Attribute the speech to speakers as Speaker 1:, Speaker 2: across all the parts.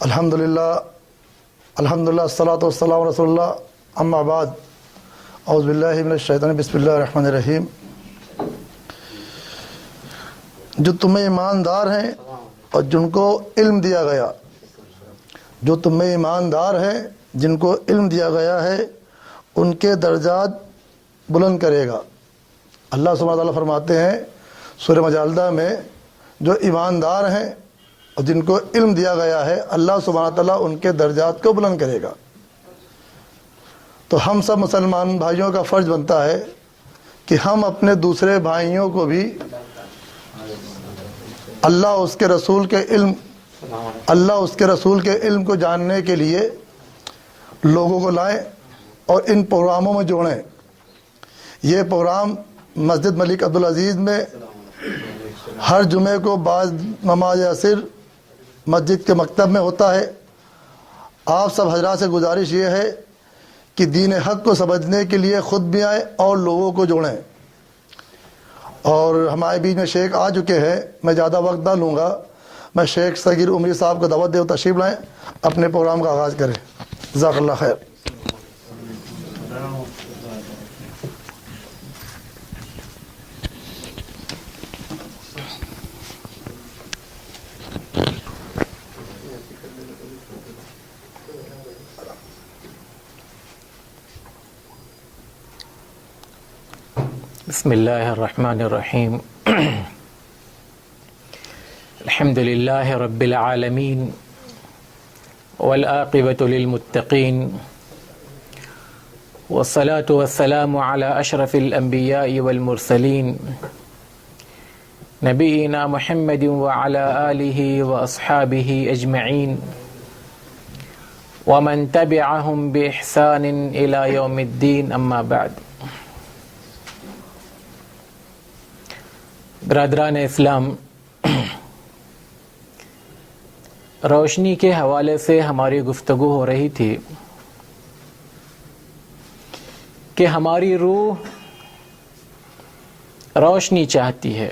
Speaker 1: الحمدللہ الصلاۃ والسلام رسول اللہ اما بعد اعوذ باللہ من الشیطان بسم اللہ الرحمن الرحیم۔ جو تمہیں ایماندار ہیں اور جن کو علم دیا گیا، جو تمہیں ایماندار ہیں جن کو علم دیا گیا ہے ان کے درجات بلند کرے گا۔ اللہ سبحانہ وتعالیٰ فرماتے ہیں سورہ مجادلہ میں، جو ایماندار ہیں اور جن کو علم دیا گیا ہے اللہ سبحانہ تعالیٰ ان کے درجات کو بلند کرے گا۔ تو ہم سب مسلمان بھائیوں کا فرض بنتا ہے کہ ہم اپنے دوسرے بھائیوں کو بھی اللہ اس کے رسول کے علم کو جاننے کے لیے لوگوں کو لائیں اور ان پروگراموں میں جوڑیں۔ یہ پروگرام مسجد ملک عبدالعزیز میں ہر جمعے کو بعد نماز عصر مسجد کے مکتب میں ہوتا ہے۔ آپ سب حضرات سے گزارش یہ ہے کہ دین حق کو سمجھنے کے لیے خود بھی آئیں اور لوگوں کو جوڑیں۔ اور ہمارے بیچ میں شیخ آ چکے ہیں، میں زیادہ وقت نہ لوں گا، میں شیخ صغیر عمری صاحب کو دعوت دے تشریف لائیں، اپنے پروگرام کا آغاز کریں۔ جزاک اللہ خیر۔
Speaker 2: بسم اللہ الرحمن الرحیم۔ الحمد للہ رب العالمین والعاقبۃ للمتقین والصلاة والسلام علی اشرف الانبیاء والمرسلین نبینا محمد وعلی آلہ واصحابہ اجمعین ومن تبعہم باحسان الی یوم الدین، اما بعد۔ برادران اسلام، روشنی کے حوالے سے ہماری گفتگو ہو رہی تھی کہ ہماری روح روشنی چاہتی ہے۔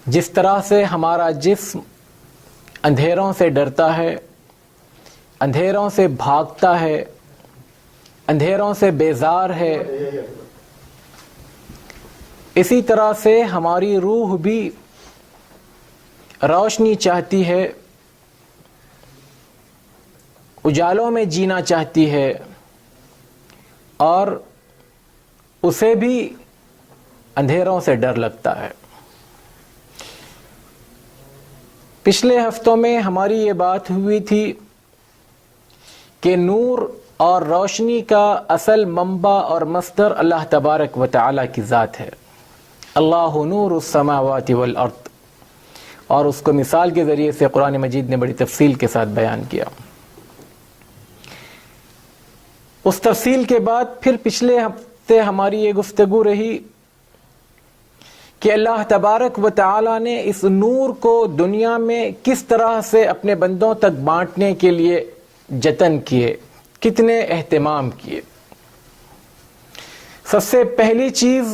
Speaker 2: جس طرح سے ہمارا جسم اندھیروں سے ڈرتا ہے، اندھیروں سے بھاگتا ہے، اندھیروں سے بیزار ہے، اسی طرح سے ہماری روح بھی روشنی چاہتی ہے، اجالوں میں جینا چاہتی ہے، اور اسے بھی اندھیروں سے ڈر لگتا ہے۔ پچھلے ہفتوں میں ہماری یہ بات ہوئی تھی کہ نور اور روشنی کا اصل منبع اور مصدر اللہ تبارک و تعالی کی ذات ہے۔ اللہ نور السماوات والارض، اور اس کو مثال کے ذریعے سے قرآن مجید نے بڑی تفصیل کے ساتھ بیان کیا۔ اس تفصیل کے بعد پھر پچھلے ہفتے ہماری یہ گفتگو رہی کہ اللہ تبارک و تعالی نے اس نور کو دنیا میں کس طرح سے اپنے بندوں تک بانٹنے کے لیے جتن کیے، کتنے اہتمام کیے۔ سب سے پہلی چیز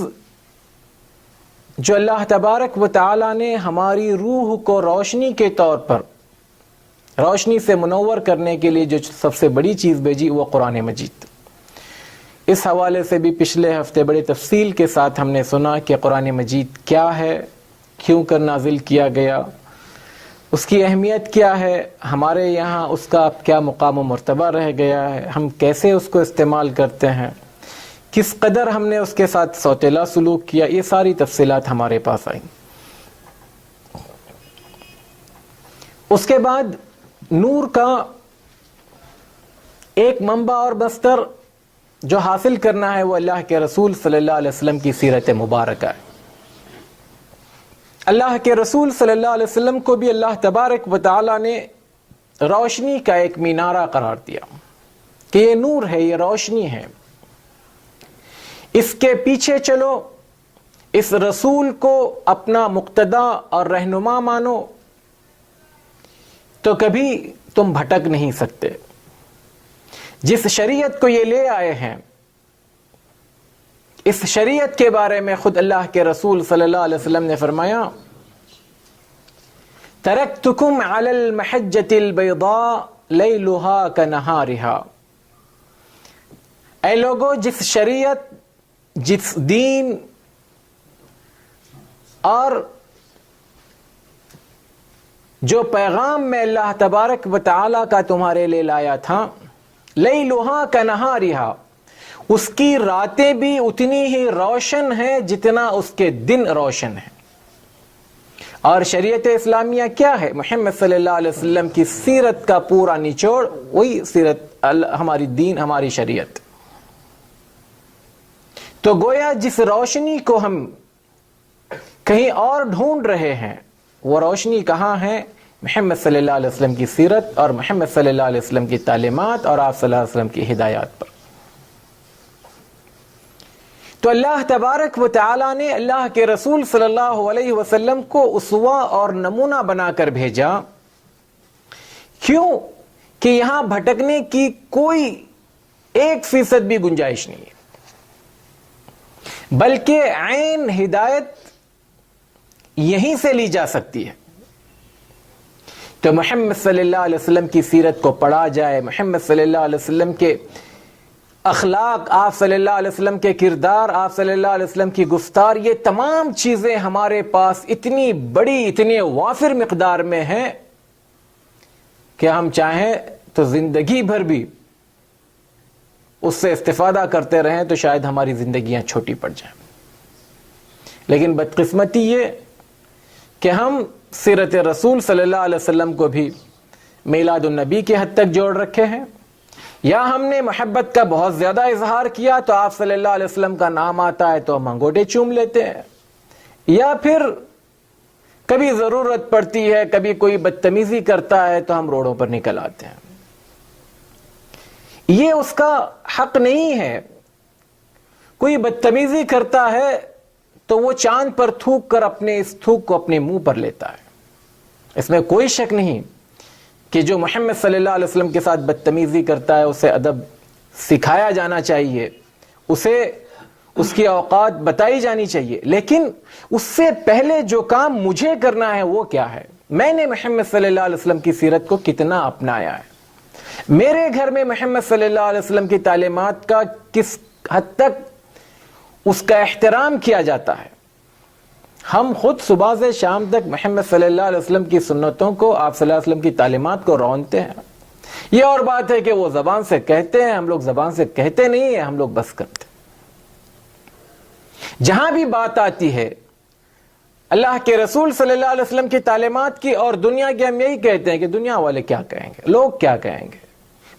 Speaker 2: جو اللہ تبارک و تعالی نے ہماری روح کو روشنی کے طور پر، روشنی سے منور کرنے کے لیے جو سب سے بڑی چیز بھیجی وہ قرآن مجید۔ اس حوالے سے بھی پچھلے ہفتے بڑی تفصیل کے ساتھ ہم نے سنا کہ قرآن مجید کیا ہے، کیوں کر نازل کیا گیا، اس کی اہمیت کیا ہے، ہمارے یہاں اس کا کیا مقام و مرتبہ رہ گیا ہے، ہم کیسے اس کو استعمال کرتے ہیں، کس قدر ہم نے اس کے ساتھ سوتیلا سلوک کیا، یہ ساری تفصیلات ہمارے پاس آئیں۔ اس کے بعد نور کا ایک منبع اور مصدر جو حاصل کرنا ہے وہ اللہ کے رسول صلی اللہ علیہ وسلم کی سیرت مبارکہ ہے۔ اللہ کے رسول صلی اللہ علیہ وسلم کو بھی اللہ تبارک و تعالی نے روشنی کا ایک مینارہ قرار دیا کہ یہ نور ہے، یہ روشنی ہے، اس کے پیچھے چلو، اس رسول کو اپنا مقتدا اور رہنما مانو تو کبھی تم بھٹک نہیں سکتے۔ جس شریعت کو یہ لے آئے ہیں، اس شریعت کے بارے میں خود اللہ کے رسول صلی اللہ علیہ وسلم نے فرمایا ترکتکم علی المحجۃ البیضاء لیلها کنہارها. اے لوگو، جس شریعت، جس دین اور جو پیغام میں اللہ تبارک و تعالی کا تمہارے لے لایا تھا، لیلها کنہارها، اس کی راتیں بھی اتنی ہی روشن ہیں جتنا اس کے دن روشن ہیں. اور شریعت اسلامیہ کیا ہے؟ محمد صلی اللہ علیہ وسلم کی سیرت کا پورا نچوڑ، وہی سیرت، ہماری دین، ہماری شریعت. تو گویا جس روشنی کو ہم کہیں اور ڈھونڈ رہے ہیں، وہ روشنی کہاں ہے؟ محمد صلی اللہ علیہ وسلم کی سیرت اور محمد صلی اللہ علیہ وسلم کی تعلیمات اور آپ صلی اللہ علیہ وسلم کی ہدایات پر. تو اللہ تبارک و تعالی نے اللہ کے رسول صلی اللہ علیہ وسلم کو اسوہ اور نمونہ بنا کر بھیجا. کیوں؟ کہ یہاں بھٹکنے کی کوئی 1% بھی گنجائش نہیں ہے، بلکہ عین ہدایت یہیں سے لی جا سکتی ہے. تو محمد صلی اللہ علیہ وسلم کی سیرت کو پڑھا جائے، محمد صلی اللہ علیہ وسلم کے اخلاق، آپ صلی اللہ علیہ وسلم کے کردار، آپ صلی اللہ علیہ وسلم کی گفتار، یہ تمام چیزیں ہمارے پاس اتنی بڑی، اتنی وافر مقدار میں ہیں کہ ہم چاہیں تو زندگی بھر بھی اس سے استفادہ کرتے رہیں تو شاید ہماری زندگیاں چھوٹی پڑ جائیں. لیکن بدقسمتی یہ کہ ہم سیرت رسول صلی اللہ علیہ وسلم کو بھی میلاد النبی کے حد تک جوڑ رکھے ہیں، یا ہم نے محبت کا بہت زیادہ اظہار کیا تو آپ صلی اللہ علیہ وسلم کا نام آتا ہے تو ہم انگوٹے چوم لیتے ہیں، یا پھر کبھی ضرورت پڑتی ہے، کبھی کوئی بدتمیزی کرتا ہے تو ہم روڈوں پر نکل آتے ہیں. یہ اس کا حق نہیں ہے. کوئی بدتمیزی کرتا ہے تو وہ چاند پر تھوک کر اپنے اس تھوک کو اپنے منہ پر لیتا ہے. اس میں کوئی شک نہیں کہ جو محمد صلی اللہ علیہ وسلم کے ساتھ بدتمیزی کرتا ہے اسے ادب سکھایا جانا چاہیے، اسے اس کی اوقات بتائی جانی چاہیے. لیکن اس سے پہلے جو کام مجھے کرنا ہے وہ کیا ہے؟ میں نے محمد صلی اللہ علیہ وسلم کی سیرت کو کتنا اپنایا ہے؟ میرے گھر میں محمد صلی اللہ علیہ وسلم کی تعلیمات کا کس حد تک اس کا احترام کیا جاتا ہے؟ ہم خود صبح سے شام تک محمد صلی اللہ علیہ وسلم کی سنتوں کو، آپ صلی اللہ علیہ وسلم کی تعلیمات کو رونتے ہیں. یہ اور بات ہے کہ وہ زبان سے کہتے ہیں، ہم لوگ زبان سے کہتے نہیں ہیں، ہم لوگ بس کرتے ہیں. جہاں بھی بات آتی ہے اللہ کے رسول صلی اللہ علیہ وسلم کی تعلیمات کی اور دنیا کی، ہم یہی کہتے ہیں کہ دنیا والے کیا کہیں گے، لوگ کیا کہیں گے،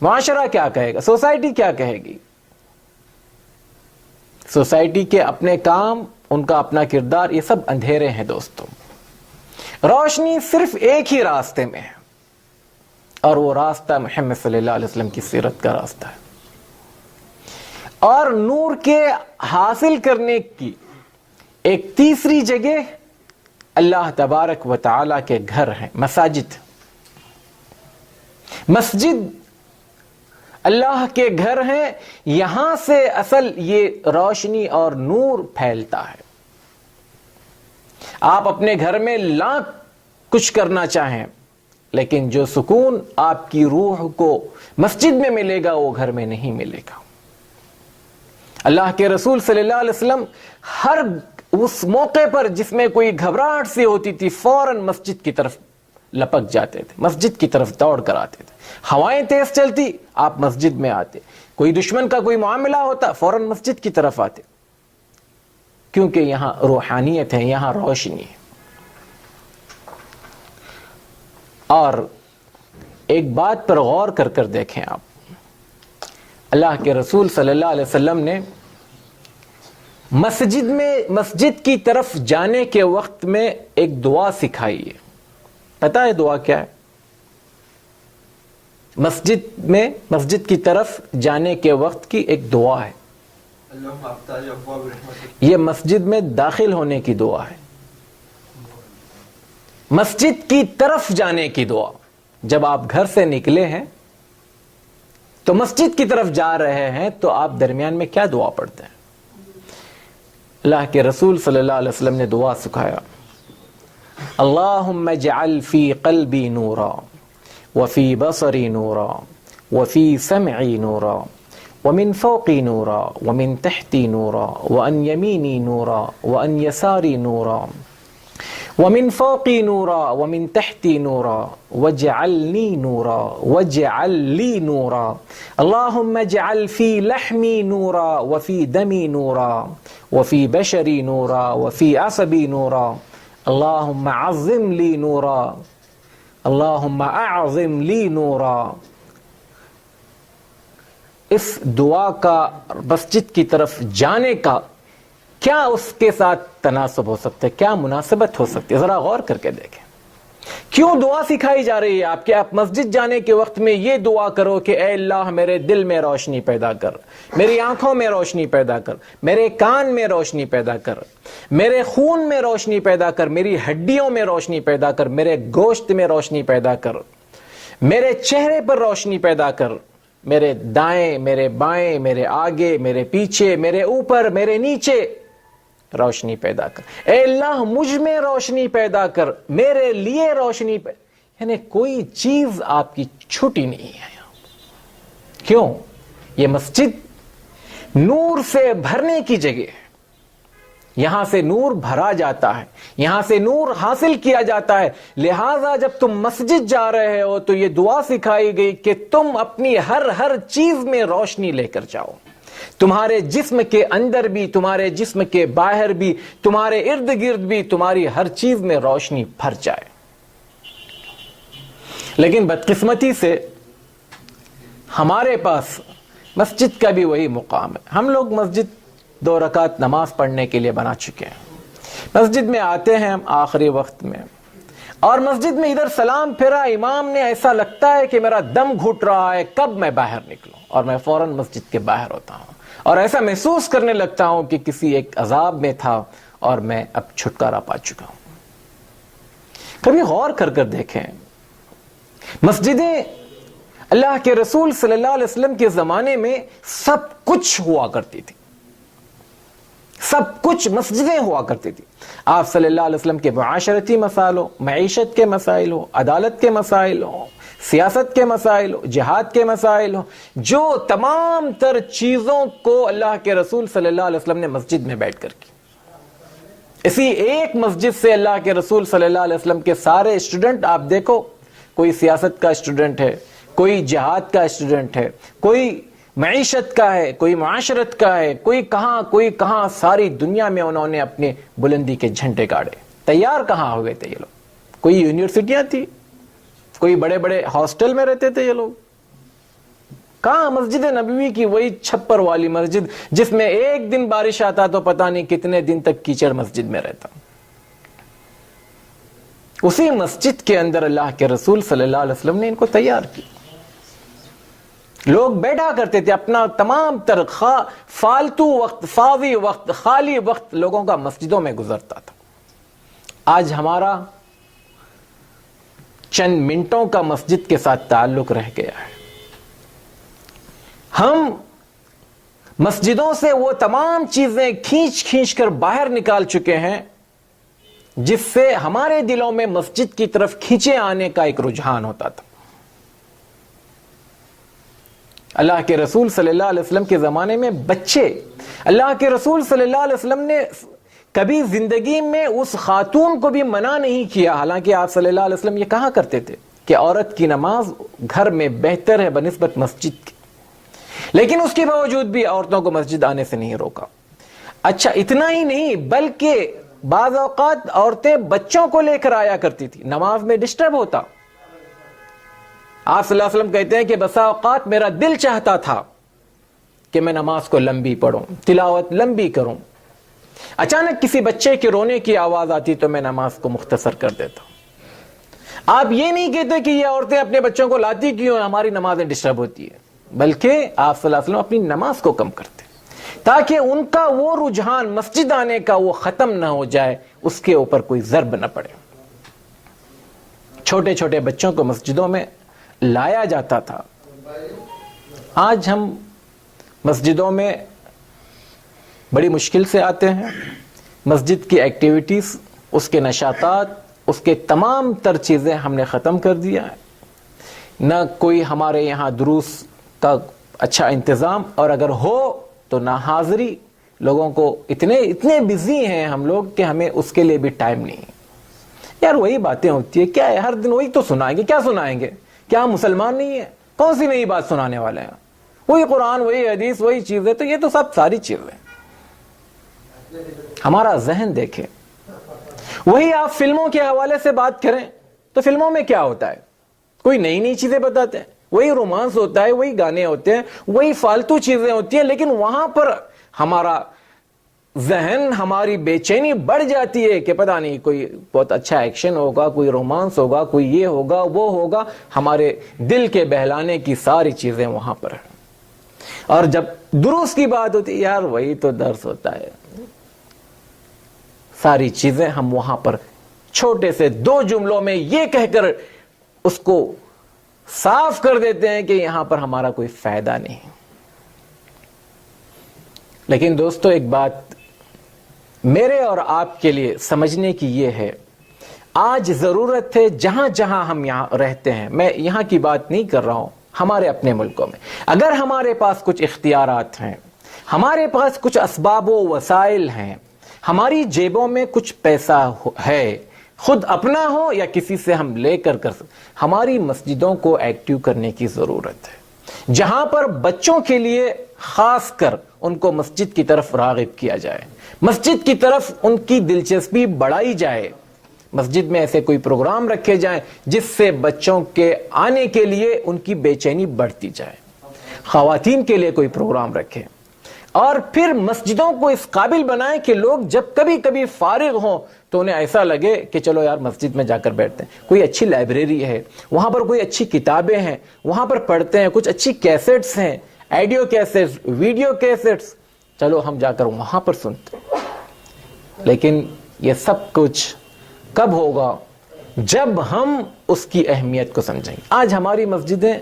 Speaker 2: معاشرہ کیا کہے گا، سوسائٹی کیا کہے گی. سوسائٹی کے اپنے کام، ان کا اپنا کردار، یہ سب اندھیرے ہیں دوستوں. روشنی صرف ایک ہی راستے میں ہے، اور وہ راستہ محمد صلی اللہ علیہ وسلم کی سیرت کا راستہ ہے. اور نور کے حاصل کرنے کی ایک تیسری جگہ اللہ تبارک و تعالی کے گھر ہیں، مساجد. مسجد اللہ کے گھر ہیں، یہاں سے اصل یہ روشنی اور نور پھیلتا ہے. آپ اپنے گھر میں لاکھ کچھ کرنا چاہیں، لیکن جو سکون آپ کی روح کو مسجد میں ملے گا وہ گھر میں نہیں ملے گا. اللہ کے رسول صلی اللہ علیہ وسلم ہر اس موقع پر جس میں کوئی گھبراہٹ سی ہوتی تھی فوراً مسجد کی طرف لپک جاتے تھے، مسجد کی طرف دوڑ کر آتے تھے. ہوائیں تیز چلتی، آپ مسجد میں آتے. کوئی دشمن کا کوئی معاملہ ہوتا، فوراً مسجد کی طرف آتے، کیونکہ یہاں روحانیت ہے، یہاں روشنی ہے. اور ایک بات پر غور کر کر دیکھیں آپ، اللہ کے رسول صلی اللہ علیہ وسلم نے مسجد کی طرف جانے کے وقت میں ایک دعا سکھائی ہے. پتہ ہے دعا کیا ہے؟ مسجد کی طرف جانے کے وقت کی ایک دعا ہے. یہ مسجد میں داخل ہونے کی دعا ہے، مسجد کی طرف جانے کی دعا. جب آپ گھر سے نکلے ہیں تو مسجد کی طرف جا رہے ہیں تو آپ درمیان میں کیا دعا پڑھتے ہیں؟ اللہ کے رسول صلی اللہ علیہ وسلم نے دعا سکھایا، اللہم اجعل فی قلبی نورا وفی بصری نورا وفی سمعی نورا ومن فوقی نورا ومن تحتی نورا وعن یمینی نورا وعن یساری نورا ومن فوقی نورا ومن تحتی نورا واجعلنی نورا واجعل لی نورا اللہم اجعل فی لحمی نورا وفی دمی نورا وفی بشری نورا وفی عصبی نورا اللہم عظم لی نورا اللہم اعظم لی نورا. اس دعا کا مسجد کی طرف جانے کا کیا اس کے ساتھ تناسب ہو سکتا ہے, کیا مناسبت ہو سکتی ہے؟ ذرا غور کر کے دیکھیں. کیوں دعا سکھائی جا رہی ہے آپ کہ آپ مسجد جانے کے وقت میں یہ دعا کرو کہ اے اللہ میرے دل میں روشنی پیدا کر, میری آنکھوں میں روشنی پیدا کر, میرے کان میں روشنی پیدا کر, میرے خون میں روشنی پیدا کر, میری ہڈیوں میں روشنی پیدا کر, میرے گوشت میں روشنی پیدا کر, میرے چہرے پر روشنی پیدا کر, میرے دائیں, میرے بائیں, میرے آگے, میرے پیچھے, میرے اوپر, میرے نیچے روشنی پیدا کر. اے اللہ مجھ میں روشنی پیدا کر, میرے لیے روشنی یعنی کوئی چیز آپ کی چھوٹی نہیں ہے. کیوں؟ یہ مسجد نور سے بھرنے کی جگہ ہے. یہاں سے نور بھرا جاتا ہے, یہاں سے نور حاصل کیا جاتا ہے. لہذا جب تم مسجد جا رہے ہو تو یہ دعا سکھائی گئی کہ تم اپنی ہر چیز میں روشنی لے کر جاؤ. تمہارے جسم کے اندر بھی, تمہارے جسم کے باہر بھی, تمہارے ارد گرد بھی, تمہاری ہر چیز میں روشنی بھر جائے. لیکن بدقسمتی سے ہمارے پاس مسجد کا بھی وہی مقام ہے. ہم لوگ مسجد 2 رکعت نماز پڑھنے کے لیے بنا چکے ہیں. مسجد میں آتے ہیں آخری وقت میں, اور مسجد میں ادھر سلام پھرا امام نے, ایسا لگتا ہے کہ میرا دم گھٹ رہا ہے, کب میں باہر نکلوں, اور میں فوراً مسجد کے باہر ہوتا ہوں اور ایسا محسوس کرنے لگتا ہوں کہ کسی ایک عذاب میں تھا اور میں اب چھٹکارا پا چکا ہوں. کبھی غور کر دیکھیں, مسجدیں اللہ کے رسول صلی اللہ علیہ وسلم کے زمانے میں سب کچھ ہوا کرتی تھی, سب کچھ مسجدیں ہوا کرتی تھی. آپ صلی اللہ علیہ وسلم کے معاشرتی مسائل ہو, معیشت کے مسائل ہو, عدالت کے مسائل ہو, سیاست کے مسائل ہو, جہاد کے مسائل ہو, جو تمام تر چیزوں کو اللہ کے رسول صلی اللہ علیہ وسلم نے مسجد میں بیٹھ کر کی. اسی ایک مسجد سے اللہ کے رسول صلی اللہ علیہ وسلم کے سارے اسٹوڈنٹ آپ دیکھو, کوئی سیاست کا اسٹوڈنٹ ہے, کوئی جہاد کا اسٹوڈنٹ ہے, کوئی معیشت کا ہے, کوئی معاشرت کا ہے, کوئی کہاں, ساری دنیا میں انہوں نے اپنے بلندی کے جھنڈے گاڑے. تیار کہاں ہو گئے تھے یہ لوگ؟ کوئی یونیورسٹیاں تھی, کوئی بڑے بڑے ہاسٹل میں رہتے تھے یہ لوگ؟ کہاں؟ مسجد نبوی کی وہی چھپر والی مسجد جس میں ایک دن بارش آتا تو پتہ نہیں کتنے دن تک کیچڑ مسجد میں رہتا. اسی مسجد کے اندر اللہ کے رسول صلی اللہ علیہ وسلم نے ان کو تیار کیا. لوگ بیٹھا کرتے تھے, اپنا تمام تر فالتو وقت, فاضی وقت, خالی وقت لوگوں کا مسجدوں میں گزرتا تھا. آج ہمارا چند منٹوں کا مسجد کے ساتھ تعلق رہ گیا ہے. ہم مسجدوں سے وہ تمام چیزیں کھینچ کر باہر نکال چکے ہیں جس سے ہمارے دلوں میں مسجد کی طرف کھینچے آنے کا ایک رجحان ہوتا تھا. اللہ کے رسول صلی اللہ علیہ وسلم کے زمانے میں بچے, اللہ کے رسول صلی اللہ علیہ وسلم نے کبھی زندگی میں اس خاتون کو بھی منع نہیں کیا, حالانکہ آپ صلی اللہ علیہ وسلم یہ کہا کرتے تھے کہ عورت کی نماز گھر میں بہتر ہے بنسبت مسجد کی, لیکن اس کے باوجود بھی عورتوں کو مسجد آنے سے نہیں روکا. اچھا اتنا ہی نہیں, بلکہ بعض اوقات عورتیں بچوں کو لے کر آیا کرتی تھی, نماز میں ڈسٹرب ہوتا. آپ صلی اللہ علیہ وسلم کہتے ہیں کہ بسا اوقات میرا دل چاہتا تھا کہ میں نماز کو لمبی پڑھوں, تلاوت لمبی کروں, اچانک کسی بچے کے رونے کی آواز آتی تو میں نماز کو مختصر کر دیتا. آپ یہ نہیں کہتے کہ یہ عورتیں اپنے بچوں کو لاتی کیوں, ہماری نمازیں ڈسٹرب ہوتی ہے, بلکہ آپ صلی اللہ علیہ وسلم اپنی نماز کو کم کرتے تاکہ ان کا وہ رجحان مسجد آنے کا وہ ختم نہ ہو جائے, اس کے اوپر کوئی ضرب نہ پڑے. چھوٹے چھوٹے بچوں کو مسجدوں میں لایا جاتا تھا. آج ہم مسجدوں میں بڑی مشکل سے آتے ہیں. مسجد کی ایکٹیویٹیز, اس کے نشاطات, اس کے تمام تر چیزیں ہم نے ختم کر دیا ہے. نہ کوئی ہمارے یہاں دروس کا اچھا انتظام، اور اگر ہو تو نہ حاضری. لوگوں کو اتنے بزی ہیں ہم لوگ کہ ہمیں اس کے لیے بھی ٹائم نہیں. یار وہی باتیں ہوتی ہے، کیا ہے ہر دن وہی تو سنائیں گے. کیا سنائیں گے؟ کیا ہم مسلمان نہیں ہیں؟ کون سی نئی بات سنانے والے ہیں؟ وہی قرآن، وہی حدیث، وہی چیزیں. تو یہ تو سب ساری چیزیں. ہمارا ذہن دیکھیں. وہی آپ فلموں کے حوالے سے بات کریں تو فلموں میں کیا ہوتا ہے؟ کوئی نئی چیزیں بتاتے ہیں، وہی رومانس ہوتا ہے، وہی گانے ہوتے ہیں، وہی فالتو چیزیں ہوتی ہیں. لیکن وہاں پر ہمارا ذہن، ہماری بے چینی بڑھ جاتی ہے کہ پتہ نہیں کوئی بہت اچھا ایکشن ہوگا، کوئی رومانس ہوگا، کوئی یہ ہوگا، وہ ہوگا. ہمارے دل کے بہلانے کی ساری چیزیں وہاں پر ہیں. اور جب دروس کی بات ہوتی ہے، یار وہی تو درس ہوتا ہے. ساری چیزیں ہم وہاں پر چھوٹے سے 2 جملوں میں یہ کہہ کر اس کو صاف کر دیتے ہیں کہ یہاں پر ہمارا کوئی فائدہ نہیں. لیکن دوستو ایک بات میرے اور آپ کے لیے سمجھنے کی یہ ہے، آج ضرورت ہے جہاں جہاں ہم یہاں رہتے ہیں، میں یہاں کی بات نہیں کر رہا ہوں، ہمارے اپنے ملکوں میں اگر ہمارے پاس کچھ اختیارات ہیں، ہمارے پاس کچھ اسباب و وسائل ہیں، ہماری جیبوں میں کچھ پیسہ ہے، خود اپنا ہو یا کسی سے ہم لے کر ہماری مسجدوں کو ایکٹیو کرنے کی ضرورت ہے. جہاں پر بچوں کے لیے خاص کر ان کو مسجد کی طرف راغب کیا جائے، مسجد کی طرف ان کی دلچسپی بڑھائی جائے. مسجد میں ایسے کوئی پروگرام رکھے جائیں جس سے بچوں کے آنے کے لیے ان کی بے چینی بڑھتی جائے. خواتین کے لیے کوئی پروگرام رکھیں، اور پھر مسجدوں کو اس قابل بنائیں کہ لوگ جب کبھی کبھی فارغ ہوں تو انہیں ایسا لگے کہ چلو یار مسجد میں جا کر بیٹھتے ہیں. کوئی اچھی لائبریری ہے، وہاں پر کوئی اچھی کتابیں ہیں، وہاں پر پڑھتے ہیں. کچھ اچھی کیسٹس ہیں، آڈیو کیسٹس، ویڈیو کیسٹس، چلو ہم جا کر وہاں پر سنتے ہیں. لیکن یہ سب کچھ کب ہوگا؟ جب ہم اس کی اہمیت کو سمجھیں گے. آج ہماری مسجدیں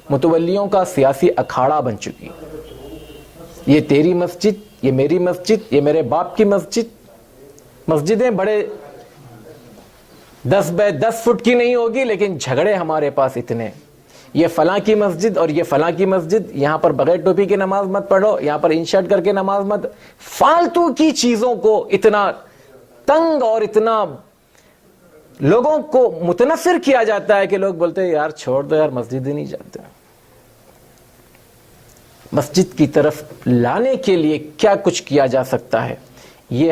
Speaker 2: متولیوں کا سیاسی اکھاڑا بن چکی. یہ تیری مسجد، یہ میری مسجد، یہ میرے باپ کی مسجد. مسجدیں بڑے 10 بائی 10 فٹ کی نہیں ہوگی، لیکن جھگڑے ہمارے پاس اتنے. یہ فلاں کی مسجد اور یہ فلاں کی مسجد، یہاں پر بغیر ٹوپی کی نماز مت پڑھو، یہاں پر ان شرٹ کر کے نماز مت. فالتو کی چیزوں کو اتنا تنگ اور اتنا لوگوں کو متنفر کیا جاتا ہے کہ لوگ بولتے ہیں یار چھوڑ دو یار، مسجد ہی نہیں جاتے. مسجد کی طرف لانے کے لیے کیا کچھ کیا جا سکتا ہے، یہ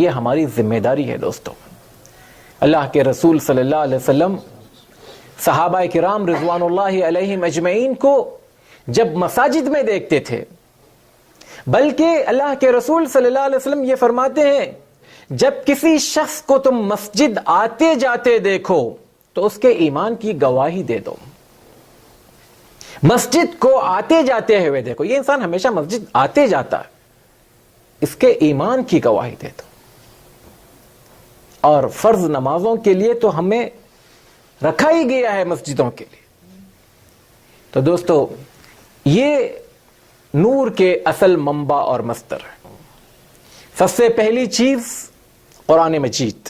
Speaker 2: ہماری ذمہ داری ہے دوستوں. اللہ کے رسول صلی اللہ علیہ وسلم صحابہ کرام رضوان اللہ علیہم اجمعین کو جب مساجد میں دیکھتے تھے، بلکہ اللہ کے رسول صلی اللہ علیہ وسلم یہ فرماتے ہیں جب کسی شخص کو تم مسجد آتے جاتے دیکھو تو اس کے ایمان کی گواہی دے دو. مسجد کو آتے جاتے ہوئے دیکھو، یہ انسان ہمیشہ مسجد آتے جاتا ہے، اس کے ایمان کی گواہی دے دو. اور فرض نمازوں کے لیے تو ہمیں رکھا ہی گیا ہے مسجدوں کے لیے. تو دوستو یہ نور کے اصل منبع اور مصدر ہے. سب سے پہلی چیز قرآن مجید،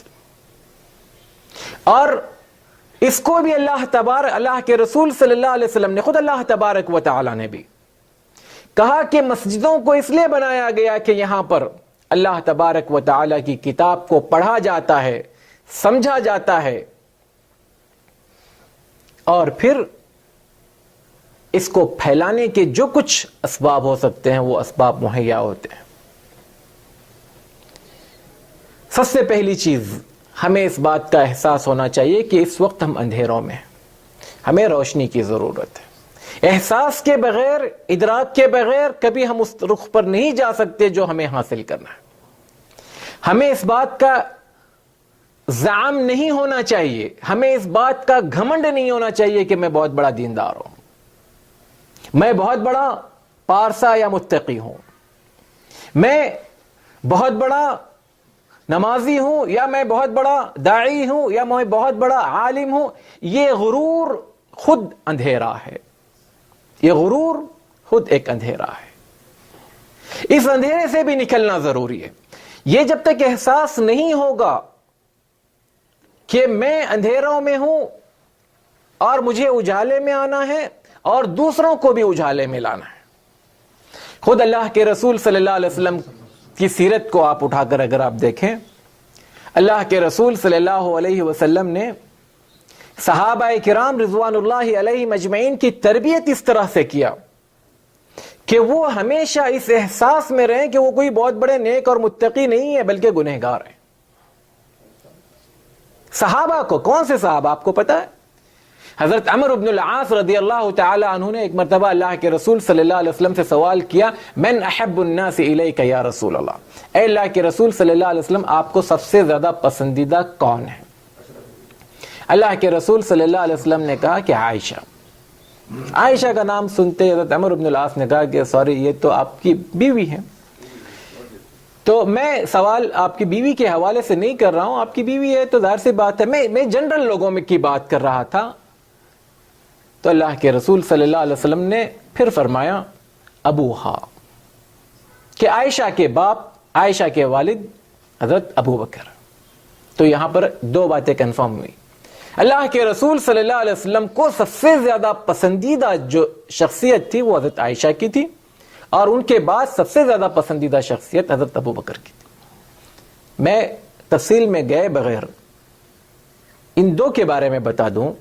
Speaker 2: اور اس کو بھی اللہ کے رسول صلی اللہ علیہ وسلم نے، خود اللہ تبارک و تعالی نے بھی کہا کہ مسجدوں کو اس لیے بنایا گیا کہ یہاں پر اللہ تبارک و تعالی کی کتاب کو پڑھا جاتا ہے، سمجھا جاتا ہے، اور پھر اس کو پھیلانے کے جو کچھ اسباب ہو سکتے ہیں وہ اسباب مہیا ہوتے ہیں. سب سے پہلی چیز ہمیں اس بات کا احساس ہونا چاہیے کہ اس وقت ہم اندھیروں میں، ہمیں روشنی کی ضرورت ہے. احساس کے بغیر، ادراک کے بغیر کبھی ہم اس رخ پر نہیں جا سکتے جو ہمیں حاصل کرنا ہے. ہمیں اس بات کا زعم نہیں ہونا چاہیے، ہمیں اس بات کا گھمنڈ نہیں ہونا چاہیے کہ میں بہت بڑا دیندار ہوں، میں بہت بڑا پارسا یا متقی ہوں، میں بہت بڑا نمازی ہوں، یا میں بہت بڑا داعی ہوں، یا میں بہت بڑا عالم ہوں. یہ غرور خود اندھیرا ہے، یہ غرور خود ایک اندھیرا ہے. اس اندھیرے سے بھی نکلنا ضروری ہے. یہ جب تک احساس نہیں ہوگا کہ میں اندھیروں میں ہوں اور مجھے اجالے میں آنا ہے اور دوسروں کو بھی اجالے میں لانا ہے. خود اللہ کے رسول صلی اللہ علیہ وسلم کی سیرت کو آپ اٹھا کر اگر آپ دیکھیں, اللہ کے رسول صلی اللہ علیہ وسلم نے صحابہ کرام رضوان اللہ علیہ مجمعین کی تربیت اس طرح سے کیا کہ وہ ہمیشہ اس احساس میں رہیں کہ وہ کوئی بہت بڑے نیک اور متقی نہیں ہے بلکہ گنہگار ہیں. صحابہ کو, کون سے صحابہ آپ کو پتا ہے؟ حضرت عمرو بن العاص رضی اللہ تعالی عنہ نے ایک مرتبہ اللہ کے رسول صلی اللہ علیہ وسلم سے سوال کیا, من احب الناس الیک یا رسول اللہ, اے اللہ کے رسول صلی اللہ علیہ وسلم آپ کو سب سے زیادہ پسندیدہ کون ہے؟ اللہ کے رسول صلی اللہ علیہ وسلم نے کہا کہ عائشہ. عائشہ کا نام سنتے حضرت عمرو بن العاص نے کہا کہ سوری, یہ تو آپ کی بیوی ہے. تو میں سوال آپ کی بیوی کے حوالے سے نہیں کر رہا ہوں, آپ کی بیوی ہے تو ظاہر سی بات ہے, میں جنرل لوگوں میں کی بات کر رہا تھا. تو اللہ کے رسول صلی اللہ علیہ وسلم نے پھر فرمایا ابوہا, کہ عائشہ کے باپ, عائشہ کے والد حضرت ابو بکر. تو یہاں پر دو باتیں کنفرم ہوئی. اللہ کے رسول صلی اللہ علیہ وسلم کو سب سے زیادہ پسندیدہ جو شخصیت تھی وہ حضرت عائشہ کی تھی, اور ان کے بعد سب سے زیادہ پسندیدہ شخصیت حضرت ابو بکر کی تھی. میں تفصیل میں گئے بغیر ان دو کے بارے میں بتا دوں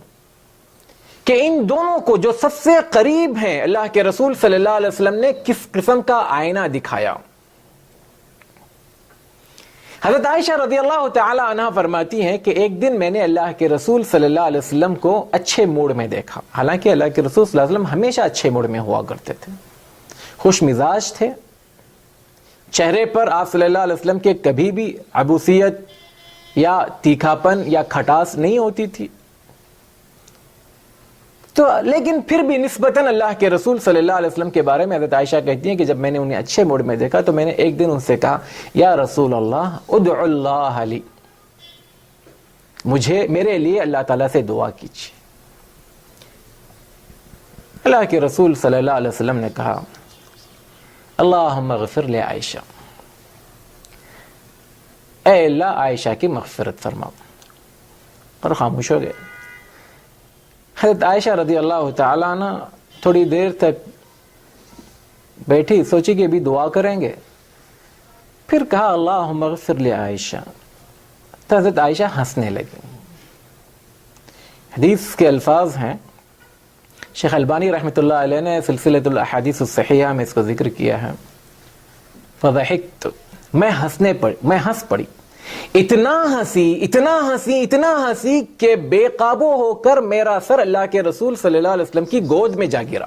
Speaker 2: کہ ان دونوں کو جو سب سے قریب ہیں اللہ کے رسول صلی اللہ علیہ وسلم نے کس قسم کا آئینہ دکھایا. حضرت عائشہ رضی اللہ تعالی عنہ فرماتی ہیں کہ ایک دن میں نے اللہ کے رسول صلی اللہ علیہ وسلم کو اچھے موڈ میں دیکھا. حالانکہ اللہ کے رسول صلی اللہ علیہ وسلم ہمیشہ اچھے موڈ میں ہوا کرتے تھے, خوش مزاج تھے, چہرے پر آپ صلی اللہ علیہ وسلم کے کبھی بھی عبوسیت یا تیکھاپن یا کھٹاس نہیں ہوتی تھی. تو لیکن پھر بھی نسبتاً اللہ کے رسول صلی اللہ علیہ وسلم کے بارے میں حضرت عائشہ کہتی ہیں کہ جب میں نے انہیں اچھے موڈ میں دیکھا تو میں نے ایک دن ان سے کہا, یا رسول اللہ ادعو اللہ لی, مجھے میرے لیے اللہ تعالیٰ سے دعا کیجیے. اللہ کے رسول صلی اللہ علیہ وسلم نے کہا اللہم اغفر لے عائشہ, اے اللہ عائشہ کی مغفرت فرما, اور خاموش ہو گئے. حضرت عائشہ رضی اللہ تعالیٰ عنہ تھوڑی دیر تک بیٹھی, سوچی کہ بھی دعا کریں گے, پھر کہا اللہم اغفر لی عائشہ. تو حضرت عائشہ ہنسنے لگی. حدیث کے الفاظ ہیں, شیخ البانی رحمۃ اللہ علیہ نے سلسلۃ الاحادیث الصحیحہ میں اس کو ذکر کیا ہے. فضحکت, میں ہنس پڑی, اتنا ہنسی کہ بے قابو ہو کر میرا سر اللہ کے رسول صلی اللہ علیہ وسلم کی گود میں جا گرا.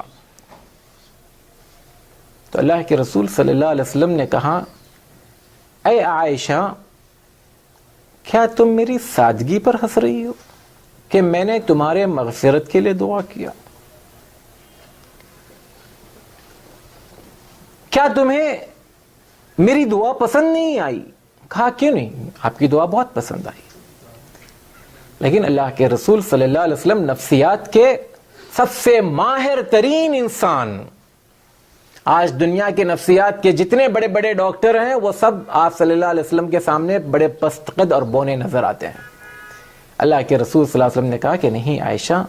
Speaker 2: تو اللہ کے رسول صلی اللہ علیہ وسلم نے کہا, اے عائشہ کیا تم میری سادگی پر ہنس رہی ہو کہ میں نے تمہارے مغفرت کے لیے دعا کیا؟ کیا تمہیں میری دعا پسند نہیں آئی؟ کہا کیوں نہیں, آپ کی دعا بہت پسند آئی. لیکن اللہ کے رسول صلی اللہ علیہ وسلم نفسیات کے سب سے ماہر ترین انسان, آج دنیا کے نفسیات کے جتنے بڑے بڑے ڈاکٹر ہیں وہ سب آپ صلی اللہ علیہ وسلم کے سامنے بڑے پست قد اور بونے نظر آتے ہیں. اللہ کے رسول صلی اللہ علیہ وسلم نے کہا کہ نہیں عائشہ,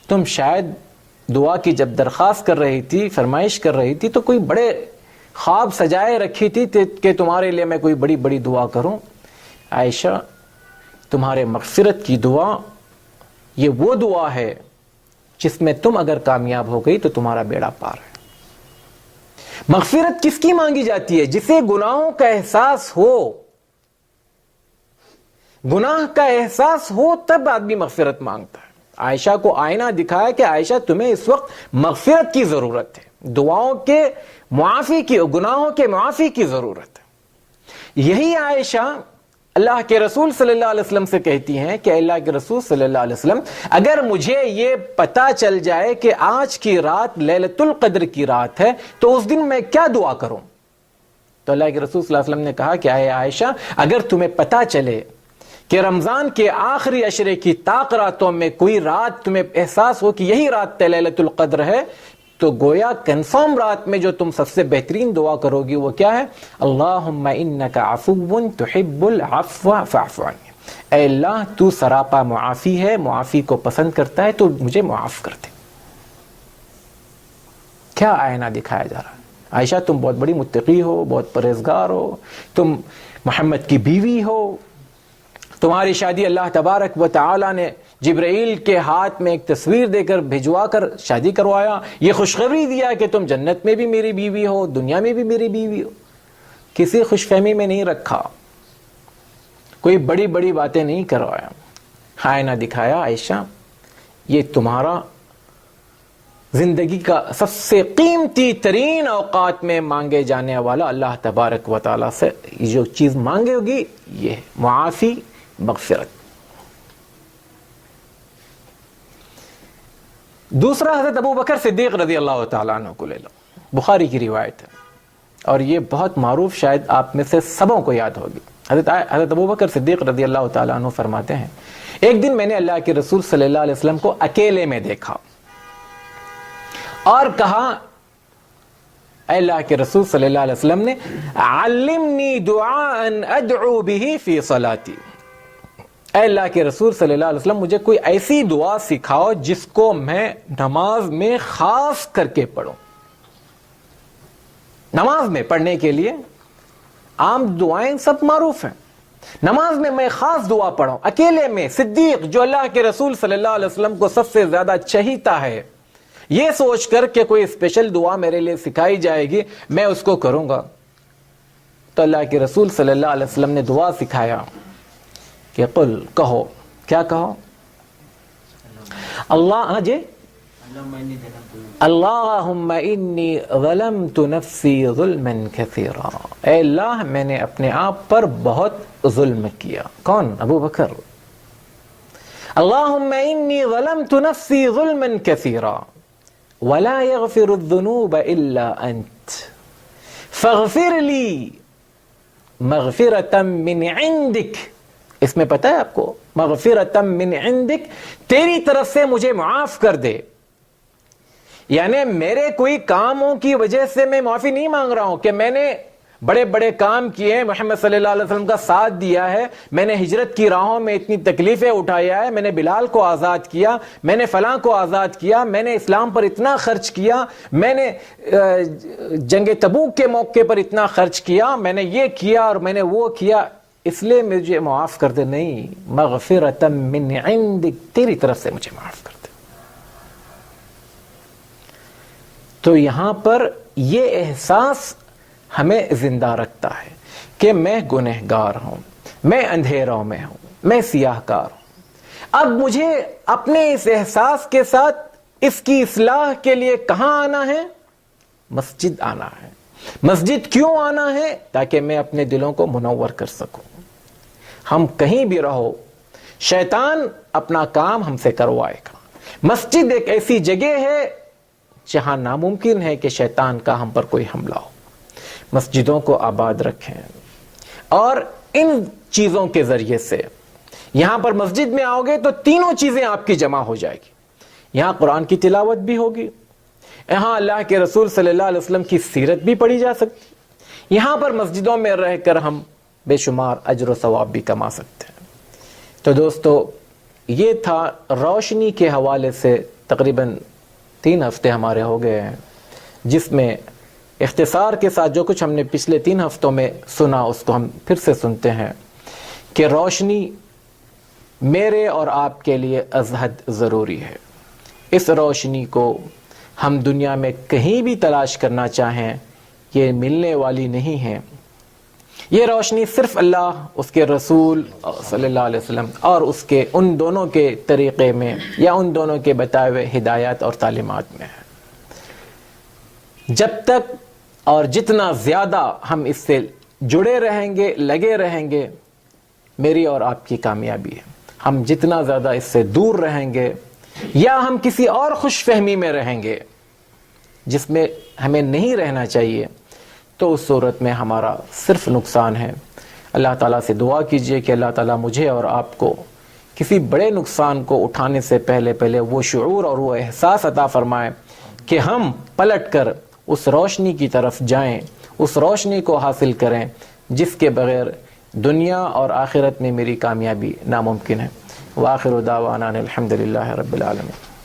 Speaker 2: تم شاید دعا کی جب درخواست کر رہی تھی, فرمائش کر رہی تھی, تو کوئی بڑے خواب سجائے رکھی تھی کہ تمہارے لیے میں کوئی بڑی بڑی دعا کروں. عائشہ تمہارے مغفرت کی دعا یہ وہ دعا ہے جس میں تم اگر کامیاب ہو گئی تو تمہارا بیڑا پار ہے. مغفرت کس کی مانگی جاتی ہے؟ جسے گناہوں کا احساس ہو, گناہ کا احساس ہو تب آدمی مغفرت مانگتا ہے. عائشہ کو آئینہ دکھایا کہ عائشہ تمہیں اس وقت مغفرت کی ضرورت ہے, دعاؤں کے معافی کی, گناہوں کے معافی کی ضرورت ہے. یہی عائشہ اللہ کے رسول صلی اللہ علیہ وسلم سے کہتی ہیں کہ اللہ کے رسول صلی اللہ علیہ وسلم اگر مجھے یہ پتا چل جائے کہ آج کی رات لیلۃ القدر کی رات ہے تو اس دن میں کیا دعا کروں؟ تو اللہ کے رسول صلی اللہ علیہ وسلم نے کہا کہ اے عائشہ اگر تمہیں پتا چلے کہ رمضان کے آخری عشرے کی طاق راتوں میں کوئی رات تمہیں احساس ہو کہ یہی رات لیلۃ القدر ہے, تو گویا کنفرم رات میں جو تم سب سے بہترین دعا کرو گی وہ کیا ہے؟ اللہم انک عفو تحب العفو فاعف عنی, اے اللہ تو سراپا معافی ہے, معافی کو پسند کرتا ہے, تو مجھے معاف کر دے. کیا آئینہ دکھایا جا رہا ہے؟ عائشہ تم بہت بڑی متقی ہو, بہت پرہیزگار ہو, تم محمد کی بیوی ہو, تمہاری شادی اللہ تبارک و تعالی نے جبرائیل کے ہاتھ میں ایک تصویر دے کر بھجوا کر شادی کروایا, یہ خوشخبری دیا کہ تم جنت میں بھی میری بیوی ہو, دنیا میں بھی میری بیوی ہو. کسی خوش فہمی میں نہیں رکھا, کوئی بڑی بڑی باتیں نہیں کروایا, آئینہ دکھایا عائشہ یہ تمہارا زندگی کا سب سے قیمتی ترین اوقات میں مانگے جانے والا اللہ تبارک و تعالیٰ سے جو چیز مانگے ہوگی یہ معافی, مغفرت. دوسرا حضرت ابو بکر صدیق رضی اللہ تعالیٰ عنہ کو لے لو, بخاری کی روایت ہے اور یہ بہت معروف, شاید آپ میں سے سبوں کو یاد ہوگی. حضرت ابو بکر صدیق رضی اللہ تعالیٰ عنہ فرماتے ہیں ایک دن میں نے اللہ کے رسول صلی اللہ علیہ وسلم کو اکیلے میں دیکھا اور کہا, اے اللہ کے رسول صلی اللہ علیہ وسلم نے علمنی دعاء ادعو به فی صلاتی, اے اللہ کے رسول صلی اللہ علیہ وسلم مجھے کوئی ایسی دعا سکھاؤ جس کو میں نماز میں خاص کر کے پڑھوں. نماز میں پڑھنے کے لیے عام دعائیں سب معروف ہیں, نماز میں خاص دعا پڑھوں اکیلے میں. صدیق جو اللہ کے رسول صلی اللہ علیہ وسلم کو سب سے زیادہ چہیتا ہے, یہ سوچ کر کہ کوئی اسپیشل دعا میرے لیے سکھائی جائے گی میں اس کو کروں گا, تو اللہ کے رسول صلی اللہ علیہ وسلم نے دعا سکھایا کہ قل, کہو, کیا کہو, اللہ جی اللہم انی ظلمت نفسی ظلما کثیرا, اے اللہ میں نے اپنے آپ پر بہت ظلم کیا. کون؟ ابو بکر. اللہم انی ظلمت نفسی ظلما کثیرا ولا يغفر الذنوب الا انت فاغفر لی مغفرة من عندک. اس میں پتہ ہے آپ کو, مغفرة من عندک, تیری طرف سے مجھے معاف کر دے. یعنی میرے کوئی کاموں کی وجہ سے میں معافی نہیں مانگ رہا ہوں کہ میں نے بڑے بڑے کام کیے, محمد صلی اللہ علیہ وسلم کا ساتھ دیا ہے, میں نے ہجرت کی راہوں میں اتنی تکلیفیں اٹھایا ہے, میں نے بلال کو آزاد کیا, میں نے فلاں کو آزاد کیا, میں نے اسلام پر اتنا خرچ کیا, میں نے جنگ تبوک کے موقع پر اتنا خرچ کیا, میں نے یہ کیا اور میں نے وہ کیا, اس لیے مجھے معاف کر دے. نہیں, مغفرۃ من عندک, تیری طرف سے مجھے معاف کر دے. تو یہاں پر یہ احساس ہمیں زندہ رکھتا ہے کہ میں گنہگار ہوں, میں اندھیروں میں ہوں, میں سیاہ کار ہوں. اب مجھے اپنے اس احساس کے ساتھ اس کی اصلاح کے لیے کہاں آنا ہے؟ مسجد آنا ہے. مسجد کیوں آنا ہے؟ تاکہ میں اپنے دلوں کو منور کر سکوں. ہم کہیں بھی رہو, شیطان اپنا کام ہم سے کروائے گا. مسجد ایک ایسی جگہ ہے جہاں ناممکن ہے کہ شیطان کا ہم پر کوئی حملہ ہو. مسجدوں کو آباد رکھیں اور ان چیزوں کے ذریعے سے یہاں پر مسجد میں آؤ گے تو تینوں چیزیں آپ کی جمع ہو جائے گی. یہاں قرآن کی تلاوت بھی ہوگی, یہاں اللہ کے رسول صلی اللہ علیہ وسلم کی سیرت بھی پڑھی جا سکتی, یہاں پر مسجدوں میں رہ کر ہم بے شمار اجر و ثواب بھی کما سکتے ہیں. تو دوستو, یہ تھا روشنی کے حوالے سے. تقریباً 3 ہفتے ہمارے ہو گئے ہیں جس میں اختصار کے ساتھ جو کچھ ہم نے پچھلے 3 ہفتوں میں سنا اس کو ہم پھر سے سنتے ہیں کہ روشنی میرے اور آپ کے لیے ازحد ضروری ہے. اس روشنی کو ہم دنیا میں کہیں بھی تلاش کرنا چاہیں یہ ملنے والی نہیں ہے. یہ روشنی صرف اللہ, اس کے رسول صلی اللہ علیہ وسلم اور اس کے ان دونوں کے طریقے میں یا ان دونوں کے بتائے ہوئے ہدایات اور تعلیمات میں ہے. جب تک اور جتنا زیادہ ہم اس سے جڑے رہیں گے, لگے رہیں گے, میری اور آپ کی کامیابی ہے. ہم جتنا زیادہ اس سے دور رہیں گے یا ہم کسی اور خوش فہمی میں رہیں گے جس میں ہمیں نہیں رہنا چاہیے, تو اس صورت میں ہمارا صرف نقصان ہے. اللہ تعالیٰ سے دعا کیجئے کہ اللہ تعالیٰ مجھے اور آپ کو کسی بڑے نقصان کو اٹھانے سے پہلے وہ شعور اور وہ احساس عطا فرمائے کہ ہم پلٹ کر اس روشنی کی طرف جائیں, اس روشنی کو حاصل کریں جس کے بغیر دنیا اور آخرت میں میری کامیابی ناممکن ہے۔ وآخر دعوانا الحمدللہ رب العالمین۔